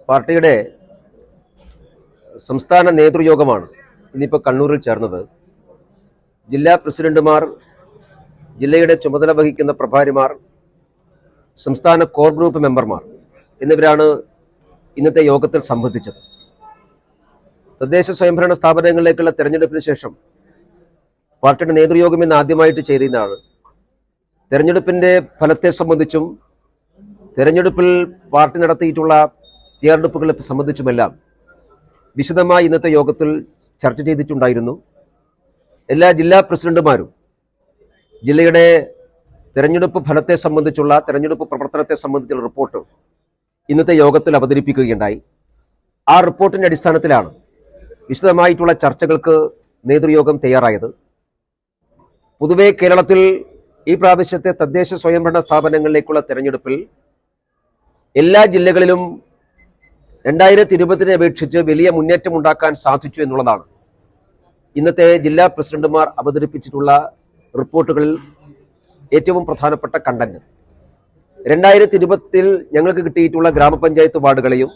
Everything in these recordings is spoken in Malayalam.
പാർട്ടിയുടെ സംസ്ഥാന നേതൃയോഗമാണ് ഇന്നിപ്പോൾ കണ്ണൂരിൽ ചേർന്നത്. ജില്ലാ പ്രസിഡന്റുമാർ, ജില്ലയുടെ ചുമതല വഹിക്കുന്ന പ്രഭാരിമാർ, സംസ്ഥാന കോർ ഗ്രൂപ്പ് മെമ്പർമാർ എന്നിവരാണ് ഇന്നത്തെ യോഗത്തിൽ സംബന്ധിച്ചത്. തദ്ദേശ സ്വയംഭരണ സ്ഥാപനങ്ങളിലേക്കുള്ള തെരഞ്ഞെടുപ്പിന് ശേഷം പാർട്ടിയുടെ നേതൃയോഗം ഇന്ന് ആദ്യമായിട്ട് ചേരുന്നതാണ്. തെരഞ്ഞെടുപ്പിന്റെ ഫലത്തെ സംബന്ധിച്ചും തെരഞ്ഞെടുപ്പിൽ പാർട്ടി നടത്തിയിട്ടുള്ള തയ്യാറെടുപ്പുകളെ സംബന്ധിച്ചുമെല്ലാം വിശദമായി ഇന്നത്തെ യോഗത്തിൽ ചർച്ച ചെയ്തിട്ടുണ്ടായിരുന്നു. എല്ലാ ജില്ലാ പ്രസിഡന്റുമാരും ജില്ലയുടെ തെരഞ്ഞെടുപ്പ് ഫലത്തെ സംബന്ധിച്ചുള്ള തെരഞ്ഞെടുപ്പ് പ്രവർത്തനത്തെ സംബന്ധിച്ചുള്ള റിപ്പോർട്ട് ഇന്നത്തെ യോഗത്തിൽ അവതരിപ്പിക്കുകയുണ്ടായി. ആ റിപ്പോർട്ടിന്റെ അടിസ്ഥാനത്തിലാണ് വിശദമായിട്ടുള്ള ചർച്ചകൾക്ക് നേതൃയോഗം തയ്യാറായത്. പൊതുവെ കേരളത്തിൽ ഈ പ്രാവശ്യത്തെ തദ്ദേശ സ്വയംഭരണ സ്ഥാപനങ്ങളിലേക്കുള്ള തെരഞ്ഞെടുപ്പിൽ എല്ലാ ജില്ലകളിലും 2020 അപേക്ഷിച്ച് വലിയ മുന്നേറ്റം ഉണ്ടാക്കാൻ സാധിച്ചു എന്നുള്ളതാണ് ഇന്നത്തെ ജില്ലാ പ്രസിഡന്റുമാർ അവതരിപ്പിച്ചിട്ടുള്ള റിപ്പോർട്ടുകളിൽ ഏറ്റവും പ്രധാനപ്പെട്ട കണ്ടന്റ്. 2020 ഞങ്ങൾക്ക് കിട്ടിയിട്ടുള്ള ഗ്രാമപഞ്ചായത്ത് വാർഡുകളെയും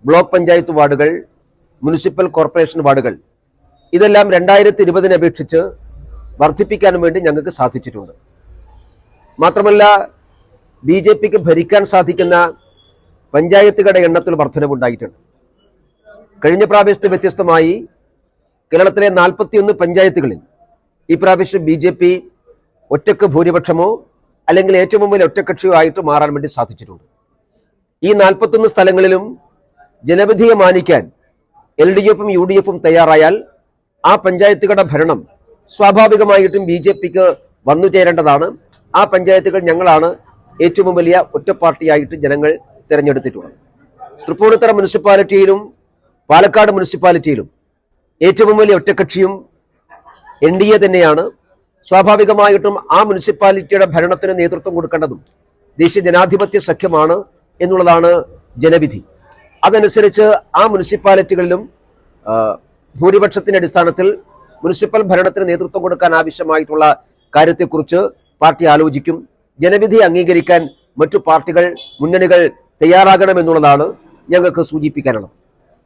ബ്ലോക്ക് പഞ്ചായത്ത് വാർഡുകൾ, മുനിസിപ്പൽ കോർപ്പറേഷൻ വാർഡുകൾ ഇതെല്ലാം 2020 അപേക്ഷിച്ച് വർദ്ധിപ്പിക്കാനും വേണ്ടി ഞങ്ങൾക്ക് സാധിച്ചിട്ടുണ്ട്. മാത്രമല്ല, BJPക്ക് ഭരിക്കാൻ സാധിക്കുന്ന പഞ്ചായത്തുകളുടെ എണ്ണത്തിൽ വർധനവുണ്ടായിട്ടുണ്ട്. കഴിഞ്ഞ പ്രാവശ്യത്തെ വ്യത്യസ്തമായി കേരളത്തിലെ 41 പഞ്ചായത്തുകളിൽ ഈ പ്രാവശ്യം BJP ഒറ്റക്ക് ഭൂരിപക്ഷമോ അല്ലെങ്കിൽ ഏറ്റവും വലിയ ഒറ്റക്കക്ഷിയോ ആയിട്ട് മാറാൻ വേണ്ടി സാധിച്ചിട്ടുണ്ട്. ഈ 41 സ്ഥലങ്ങളിലും ജനവിധിയെ മാനിക്കാൻ LDFും UDFും തയ്യാറായാൽ ആ പഞ്ചായത്തുകളുടെ ഭരണം സ്വാഭാവികമായിട്ടും BJPക്ക് വന്നു ചേരേണ്ടതാണ്. ആ പഞ്ചായത്തുകൾ ഞങ്ങളാണ് ഏറ്റവും വലിയ ഒറ്റ പാർട്ടിയായിട്ട് ജനങ്ങൾ തിരഞ്ഞെടുത്തിട്ടുള്ളത്. തൃപ്പൂണിത്തുറ മുനിസിപ്പാലിറ്റിയിലും പാലക്കാട് മുനിസിപ്പാലിറ്റിയിലും ഏറ്റവും വലിയ ഒറ്റക്കക്ഷിയും NDA തന്നെയാണ്. സ്വാഭാവികമായിട്ടും ആ മുനിസിപ്പാലിറ്റിയുടെ ഭരണത്തിന് നേതൃത്വം കൊടുക്കേണ്ടതും ദേശീയ ജനാധിപത്യ സഖ്യമാണ് എന്നുള്ളതാണ് ജനവിധി. അതനുസരിച്ച് ആ മുനിസിപ്പാലിറ്റികളിലും ഭൂരിപക്ഷത്തിന്റെ അടിസ്ഥാനത്തിൽ മുനിസിപ്പൽ ഭരണത്തിന് നേതൃത്വം കൊടുക്കാൻ ആവശ്യമായിട്ടുള്ള കാര്യത്തെക്കുറിച്ച് പാർട്ടി ആലോചിക്കും. ജനവിധി അംഗീകരിക്കാൻ മറ്റു പാർട്ടികൾ, മുന്നണികൾ തയ്യാറാകണമെന്നുള്ളതാണ് ഞങ്ങൾക്ക് സൂചിപ്പിക്കാനുള്ളത്.